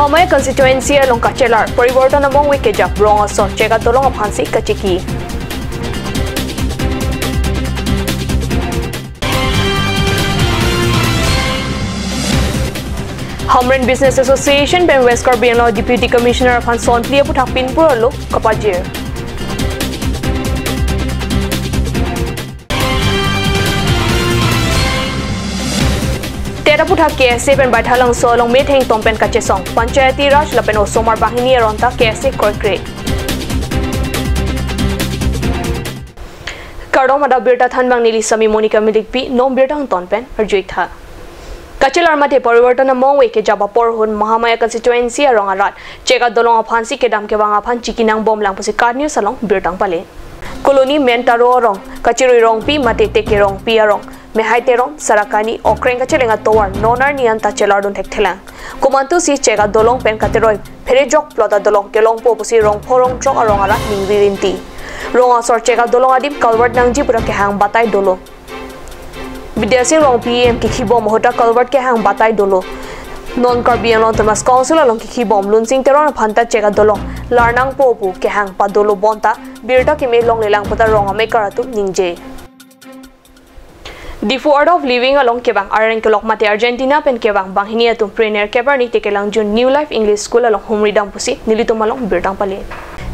Mahamaya constituency along Kachelar, Pariborton among Wikijak, Brongaso, Cheka Dolong of Hansi, Kachiki. Hamren Business Association, Ben West Carbiano, Deputy Commissioner of Hanson, Plia Puthapin Puralo, Kapajir. Puthak KSA pen baithalang so long metheng tompen kachesong panchayati raj lapen osomar bahini ronta KSA korkre Kardom ada birta thanbang nili sami Monica Milikpi nom birtang tonpen arjuitha Kachelar mate pariborton among we ke jabapor hun Mahamaya constituency arong arat cheka dolong aphansi kedam ke banga phan chikinang bom lang pusi card news along birtang pale koloni mentaro rong kachiroi rong pi mate teke rong pi arong Mehaiterong Sarakani Okreng Kachelenga Towar Nonar Nian Tachelardun Hektelang Kumantu si Cheka Dolong Pen Kateroi Perejok Plota Dolong Kelong Po Pusi Rong Porong Chok Arong Arat Ningvirinti Rong Asor Cheka Dolong Adim Kalward Nangji Pura Kehang Batay Dolo Bidyasing Rong PM Kikibo Mohota Kalward Kehang Batay Dolo Non Carbiano Thomas Council along Kikibom Lunsing Teron Phanta Cheka Dolong Larnang Popu Kehang Padolo Bonta Birta Kime Long Lelang Puta Rong Amekaratu Ningje The Ford of Living along Kebang Arang Kelok Mate Argentina pen Kebang Banghinia tum Premier Kebarni Tekelang Jun New Life English School along Humridang Pusi Nilito Malong Birtang Pale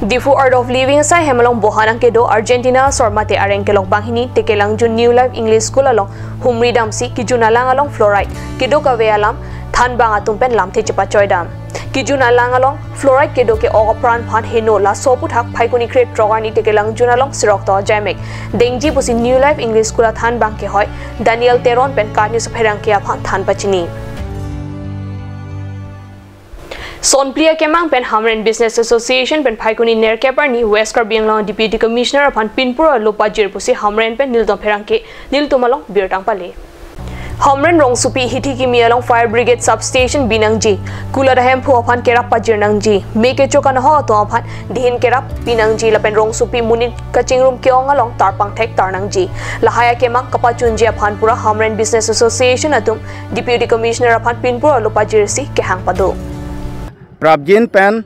The Ford of Living sa Hemalong Bohanang Kedo Argentina Sormate Arang Kelok Banghini Tekelang Jun New Life English School along Humridam si Kijunalang along Fluoride Kedo Kawe alam Than Bang atum pen lam te Chepa Choidam Kijunalang along Fluoride Kedo ke Ogapran Phan Heno la Soputhak Phaikuni Create Trogani Tekelang Jun along Sirokto Jamek Dengji Pusi New Life English School Than Bang ke hoy Daniel Teron pen Karni Supherang ke aphan Than Pachini Sonplia Kemang pen Hamren Business Association pen Phaikuni Ner Keparni West Carbiang Deputy Commissioner aphan Pinpura Lopajir Pusi Hamren pen Niltom Pherang ke Niltomalong Birtang Pale Hamren Rong Supi Hiti Kimi along Fire Brigade Substation Binangji Kula Dahem Pu aphan Kerap Pajir Nangji Meke Chokan Ho to aphan Dihin Kerap Binangji lapen Rong Supi Munit Kaching Room Keong along Tarpang Thek Tarnangji Lahaya Kemang Kapachunji aphan Pura Hamren Business Association atum Deputy Commissioner aphan Pinpura Lopajir si Kehang Pado Prabjin pen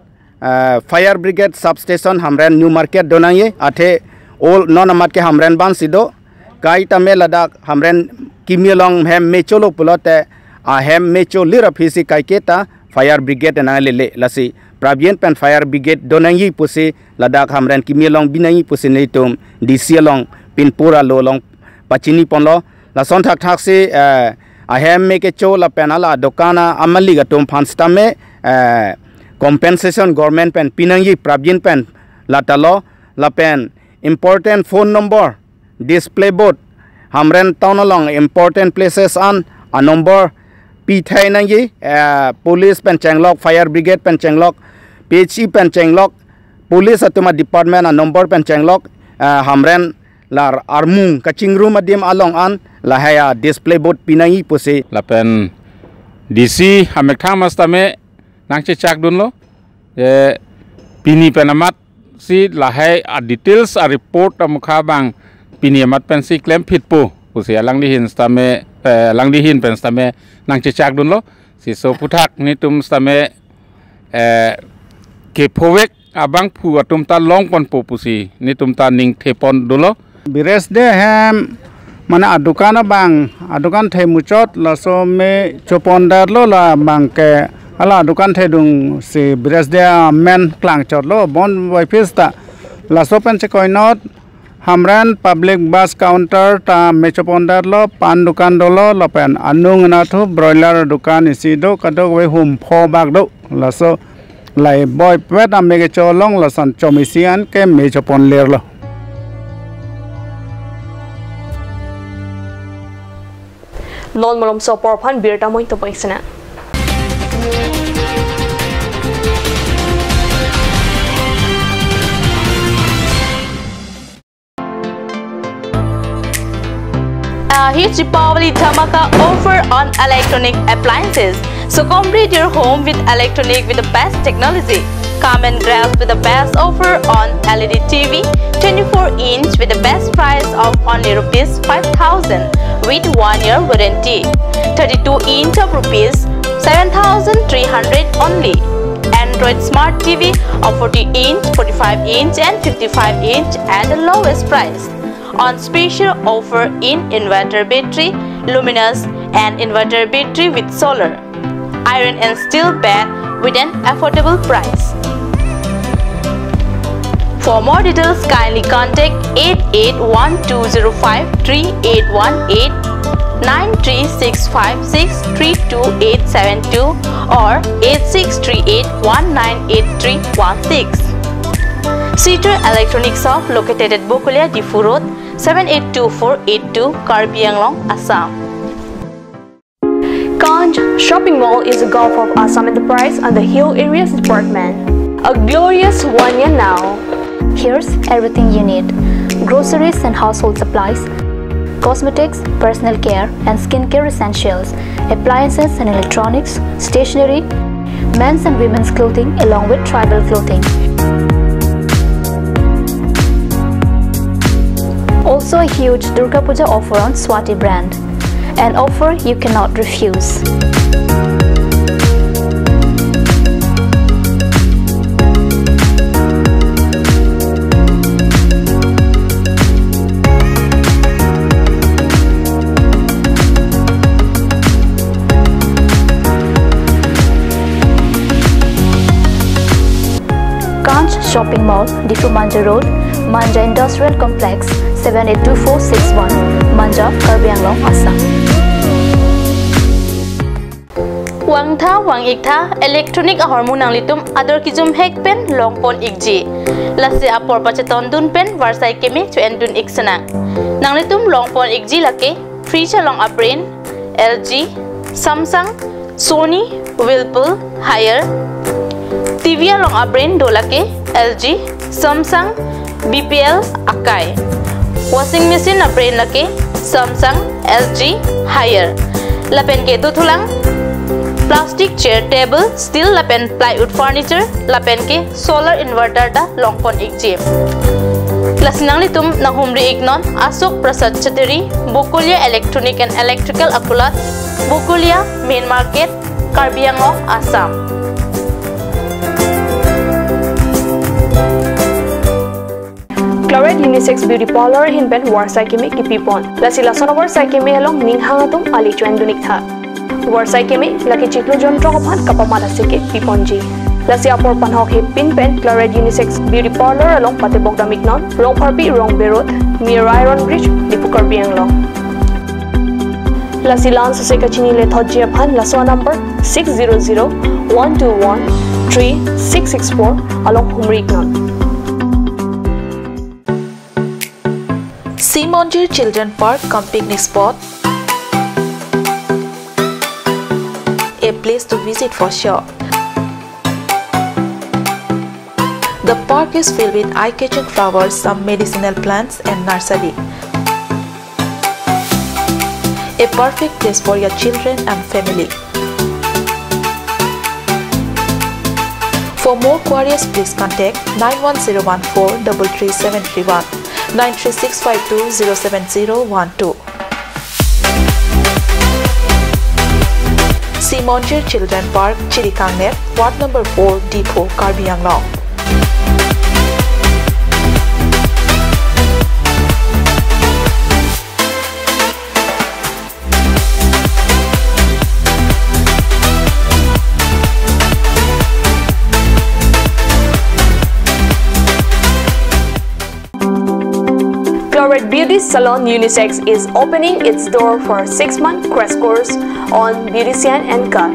Fire Brigade Substation Hamren New Market Donangye Athe All Non Amat ke Hamren Ban Sido Kai Tame Ladak Hamren Kimi long hem mecholo pulote a hem mecho lira phisi kaiketa Fire Brigade na lele lasi Prabjin pen Fire Brigade donangi pusi Ladak Hamren Kimi long binangi pusi neitum DC long Pinpura lo long pachini ponlo la son thak thak si a hem meke cho la penala dokana amali gatum phanstame compensation government pen pinangi Prabjin pen latalo la pen important phone number display board Hamren town along important places on a number P3 nangi police pen Chenglok Fire Brigade pen Chenglok PHE pen Chenglok police atuma department a number pen Chenglok Hamren lar armung kaching room adim along an lahaya display board pinangi pusi la pen DC hamek thamas tame nangche chak dunlo pini penamat si lahai a details a report amukha bang Pini amat pensi claim pitpu pusia lang dihin stame lang dihin pen stame nang cecak dunlo si so puthak ni tum stame ke povek abang pu atum ta long pon po pusi ni tum ta ning thepon dunlo bires de hem mana adukan bang adukan the muchot la so me chopondar lo la bang ke ala adukan the dung si bires de men klang chot lo bon wifis ta la so pen che koinot Hamren public bus counter ta mechopondar lo pan dukan dolo lopen anung na thu broiler dukan isi do kadok we hum pho bak do laso lai boy pet amege cholong lasan chomisian ke mechopon ler lo Non malom so porphan birta moin to paisana Huge Deepavali Dhamaka offer on electronic appliances. So complete your home with electronic with the best technology. Come and grab with the best offer on LED TV 24-inch with the best price of only rupees 5,000 with 1-year warranty. 32-inch of rupees 7,300 only. Android Smart TV of 40-inch, 45-inch and 55-inch at the lowest price. On special offer in inverter battery, luminous and inverter battery with solar, iron and steel bed with an affordable price. For more details, kindly contact 8812053818, 936563272 or 8638198316. Cedar Electronics Shop located at Bokulia Difu Road, 782482, Karbi Anglong, Assam. Ganj Shopping Mall is a Gulf of Assam Enterprise and the Hill Areas Department. A glorious 1 year now. Here's everything you need: groceries and household supplies, cosmetics, personal care and skincare essentials, appliances and electronics, stationery, men's and women's clothing along with tribal clothing. Also a huge Durga Puja offer on Swati brand, an offer you cannot refuse. Ganj Shopping Mall, Difu Manja Road, Manja Industrial Complex, 782461, Manja, Karbi Anglong, Assam. Wang tha wang ik tha electronic hormonang litum ador kijum hek pen longpon ikji lase apor pacheton dun pen warsai kemi to endun iksana nang litum longpon ikji lake free chalong aprin LG, Samsung, Sony, Whirlpool, Haier TV along aprin dolake LG, Samsung, BPL, Akai. Washing machine aprin lake Samsung, LG, Haier. Lapen ke tuthulang plastic chair table, steel lapen plywood furniture, lapen ke solar inverter da longpon ikji. Lasinang litum nang humri ignon Asok Prasad Chateri, Bokulia Electronic and Electrical Akulat, Bokulia Main Market, Karbi Anglong, Assam. Claret Unisex Beauty Parlor hinben warsai kemi kipipon. Lasi lason warsai kemi along ninghangatum ali chuen dunik tha. Warsai kemi laki chiklo jontro kapan kapamala sike piponji. Lasi apor panhok he pinpen Claret Unisex Beauty Parlor along Patebok Damiknon, Rong Parpi Rong Berot, near Iron Bridge, Dipu Karbi Anglong. Lasi lans se kachini le thoji aphan laswa number 600-121-3664 along Humriknon. Simonjir Children Park cum picnic spot, a place to visit for sure. The park is filled with eye-catching flowers, some medicinal plants and nursery. A perfect place for your children and family. For more queries, please contact 91014-33731. 93652-07012. Simonjir Children Park, Chirikangnet, Ward number 4, Depot, Karbi Anglong. Claret Beauty Salon Unisex is opening its door for a 6-month crash course on beautician and cut.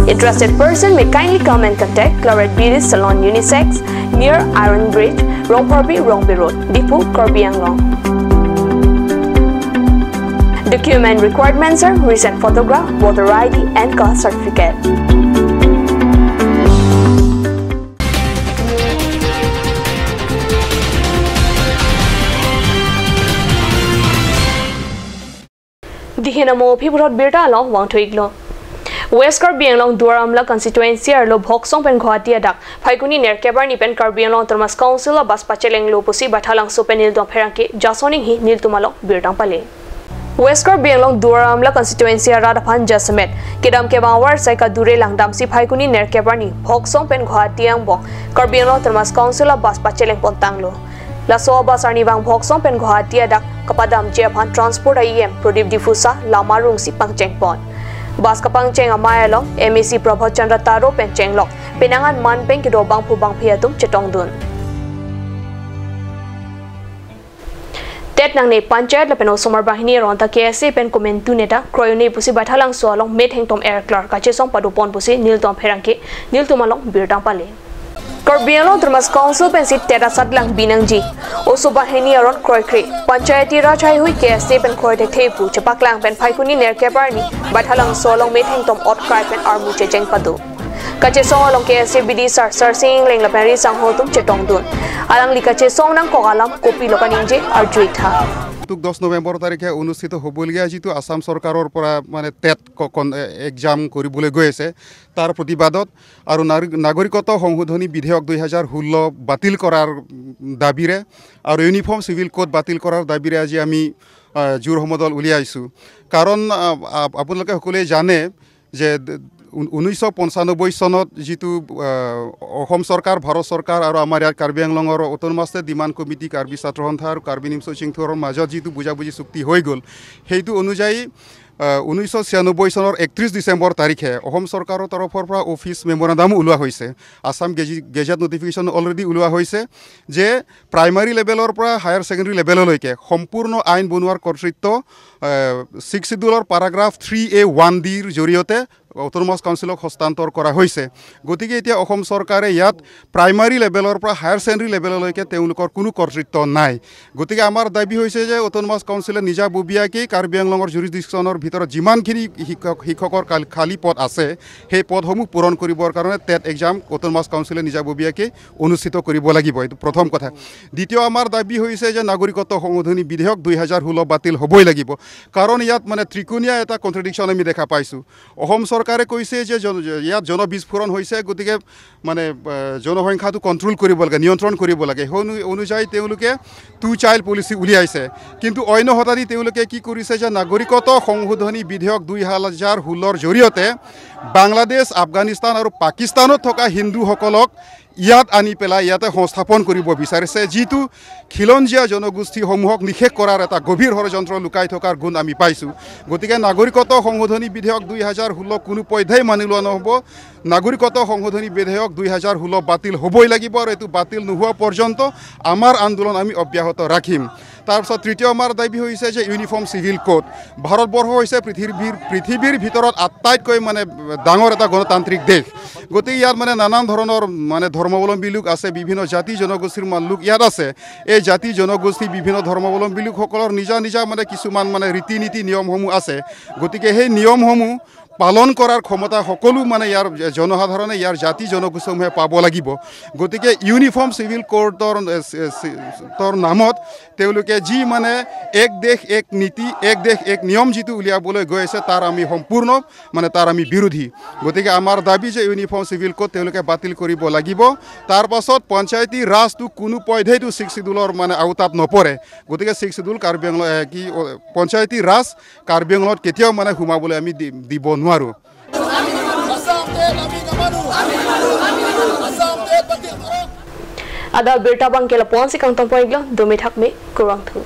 Interested person may kindly come and contact Claret Beauty Salon Unisex near Iron Bridge, Rong Parpi, Rongbe Road, Dipu, Karbi Anglong. Document requirements are recent photograph, voter ID and caste certificate. Dihinamo Pibrot Birta along Wang Tuiglo. West Karbi Anglong Duaramla constituency arlo Bhoksong pen Guwahati adak Phaikuni ner Kebarni pen Karbi Anglong Thomas Council bas pacheleng lo pusi bathalang so pen nil dom pherangke jasoning hi nil tumalo birtang pale. West Karbi Anglong Duram la constituency Radaphan Jasmet kedam ke bawar sai ka dure langdam si phai kuni ner ke bani phoksong pen Guwahati ang bong Karbi Anglong Termas Council bas pacheleng pontanglo la so bas ani bang phoksong pen Guwahati adak kapadam je phan transport IM Pradip Difusa lamarung si pangcheng pon bas kapang cheng amaya long MEC Prabhat Chandra Taro pen chenglok penangan man pen kido bang phu bang phiatum chetong dun tet nang ne panchayat la peno somar bahini ronta KSA pen komentu neta kroyone pusi bathalang so along met hengtom air clerk kache song padupon pusi niltom pherangke niltom along birtang pale Karbi Anglong Termas Council pen sit tera satlang binangji oso bahini aron kroykre panchayati rajai hui KSA pen kroy thei pu chapaklang pen phaikuni ner keparni bathalang so along met hengtom ot cry pen armu chejeng padu kache song along KSA BD sar sing leng la peri sang hotum chetong dun alang li kache song nang kogalam kopi lokaninje arjui tha 10 November তাৰিখে অনুষ্ঠিত হ'বলগীয়া যিটো আসাম চৰকাৰৰ পৰা মানে TET exam কৰিবলৈ গৈ আছে তাৰ প্ৰতিবাদত আৰু নাগৰিকত্ব সংশোধনী বিধেয়ক 2016 বাতিল কৰাৰ দাবীৰে আৰু ইউনিফৰ্ম সিভিল কোড বাতিল কৰাৰ দাবীৰে আজি আমি জোৰসমদল উলিয়াইছো কাৰণ আপোনালোকে সকলোৱে জানে যে 1995 চনত যেটো অসম সরকার ভারত সরকার আর আমার কার্বি আংলঙর অটোনমাস ডিমান্ড কমিটি কার্বি ছাত্র সন্থা আর কার্বি নিমছো চিংথুৰৰ মাজত যেটো বুজাবুজি চুক্তি হৈ গল সেইটো অনুযায়ী 1996 চনৰ 31 ডিসেম্বৰ তাৰিখে অসম সৰকাৰৰ তৰফৰ পৰা অফিস মেমোৰাণ্ডাম উলোৱা হৈছে আসাম গেজেট নোটিফিকেশন অলৰেডি উলোৱা হৈছে যে প্ৰাইমাৰী লেভেলৰ পৰা হায়াৰ সেকেন্ডাৰী লেভেললৈকে সম্পূৰ্ণ আইন বনোৱাৰ কৰ্তৃত্ব 6 শিডিউলৰ paragraph 3A1 ডিৰ জৰিয়তে অটোনমাস কাউন্সিলক হস্তান্তৰ কৰা হৈছে গতিকে এতিয়া অসম সৰকাৰে ইয়াত প্ৰাইমাৰী লেভেলৰ পৰা হায়াৰ সেকেন্ডাৰী লেভেললৈকে তেওঁলোকৰ কোনো কৰ্তৃত্ব নাই গতিকে আমাৰ দাবী হৈছে যে অটোনমাস কাউন্সিলে নিজা ববিয়াকি কাৰ্বি আংলঙৰ জুৰিসডিকচনৰ ভিতৰত যিমানখিনি শিক্ষকৰ খালী পদ আছে সেই পদসমূহ পূৰণ কৰিবৰ কাৰণে টেট এক্সাম অটোনমাস কাউন্সিলে নিজা ববিয়াকি অনুষ্ঠিত কৰিব লাগিব এইটো প্ৰথম কথা দ্বিতীয় আমাৰ দাবী হৈছে যে নাগৰিকত্ব সংশোধনী বিধেয়ক 2016 বাতিল হ'বই লাগিব কাৰণ ইয়াত মানে ত্ৰিকোণীয়া এটা কন্ট্ৰাডিকশন আমি দেখা পাইছো অসম সৰকাৰে কৈছে যে ইয়াত জনবিস্ফোৰণ হয়েছে গতিকে মানে জনসংখ্যাটো কন্ট্ৰোল কৰিব লাগে নিয়ন্ত্ৰণ কৰিব লাগে অনুযায়ী তেওঁলোকে 2 চাইল্ড পলিসি উলিয়াইছে কিন্তু অন্য হতাদি তেওঁলোকে কি কৰিছে যে নাগৰিকত্ব সংশোধনী বিধেয়ক 2016ৰ জৰিয়তে বাংলাদেশ আফগানিস্তান আৰু পাকিস্তানত থকা হিন্দুসকলক ইয়াত আনি পেলাই ইয়াতে সংস্থাপন কৰিব বিচাৰিছে যেটো খিলঞ্জিয়া জনগোষ্ঠীসমূহক নিষেধ কৰাৰ এটা গভীৰ ষড়যন্ত্ৰ লুকাই থকাৰ গুণ আমি পাইছো গতিকে নাগৰিকত্ব সংশোধনী বিধেয়ক 2016 কোনো পধ্যেই মানি লোৱা নহব নাগৰিকত্ব সংশোধনী বিধেয়ক 2016 বাতিল হ'বই লাগিব আৰু এটো বাতিল নোহোৱা পৰ্যন্ত আমাৰ আন্দোলন আমি অব্যাহত ৰাখিম তাৰপিছত তৃতীয় আমাৰ দাবী হৈছে যে ইউনিফৰ্ম সিভিল কোড ভাৰতবৰ্ষ হৈছে পৃথিৱীৰ ভিতৰত আটাইতকৈ মানে ডাঙৰ এটা গণতান্ত্ৰিক দেশ গতিকে ইয়াত মানে নানান ধৰণৰ মানে ধৰ্মাৱলম্বী লোক আছে বিভিন্ন জাতি জনগোষ্ঠীৰ লোক ইয়াত আছে এই জাতি জনগোষ্ঠী বিভিন্ন ধৰ্মাৱলম্বী লোকসকলৰ নিজা মানে কিছুমান মানে ৰীতি নীতি নিয়মসমূহ আছে গতিকে সেই নিয়মসমূহ পালন কৰাৰ ক্ষমতা সকলো মানে ইয়াৰ জনসাধাৰণে ইয়াৰ জাতি জনগোষ্ঠীসমূহে পাব লাগিব গতিকে ইউনিফৰ্ম সিভিল কোডৰ নামত তেওঁলোকে যি মানে এক দেশ এক নীতি এক দেশ এক নিয়ম যেটো উলিয়াবলৈ গৈ আছে তাৰ আমি সম্পূৰ্ণ মানে তাৰ আমি বিৰোধী গতিকে আমাৰ দাবী যে ইউনিফৰ্ম সিভিল কোড তেওঁলোকে বাতিল কৰিব লাগিব তাৰ পাছত পঞ্চায়তী ৰাজটো কোনো পধ্যেইটো 6 শিডিউলৰ মানে আওতাত নপৰে গতিকে 6 শিডিউল কাৰ্বি আংলং কি পঞ্চায়তী ৰাজ কাৰ্বি আংলঙত কেতিয়াও মানে সোমাবলৈ আমি দিব নোৱাৰো ada berita bang kela ponsi kang tompoiglo domi thakme kurang thu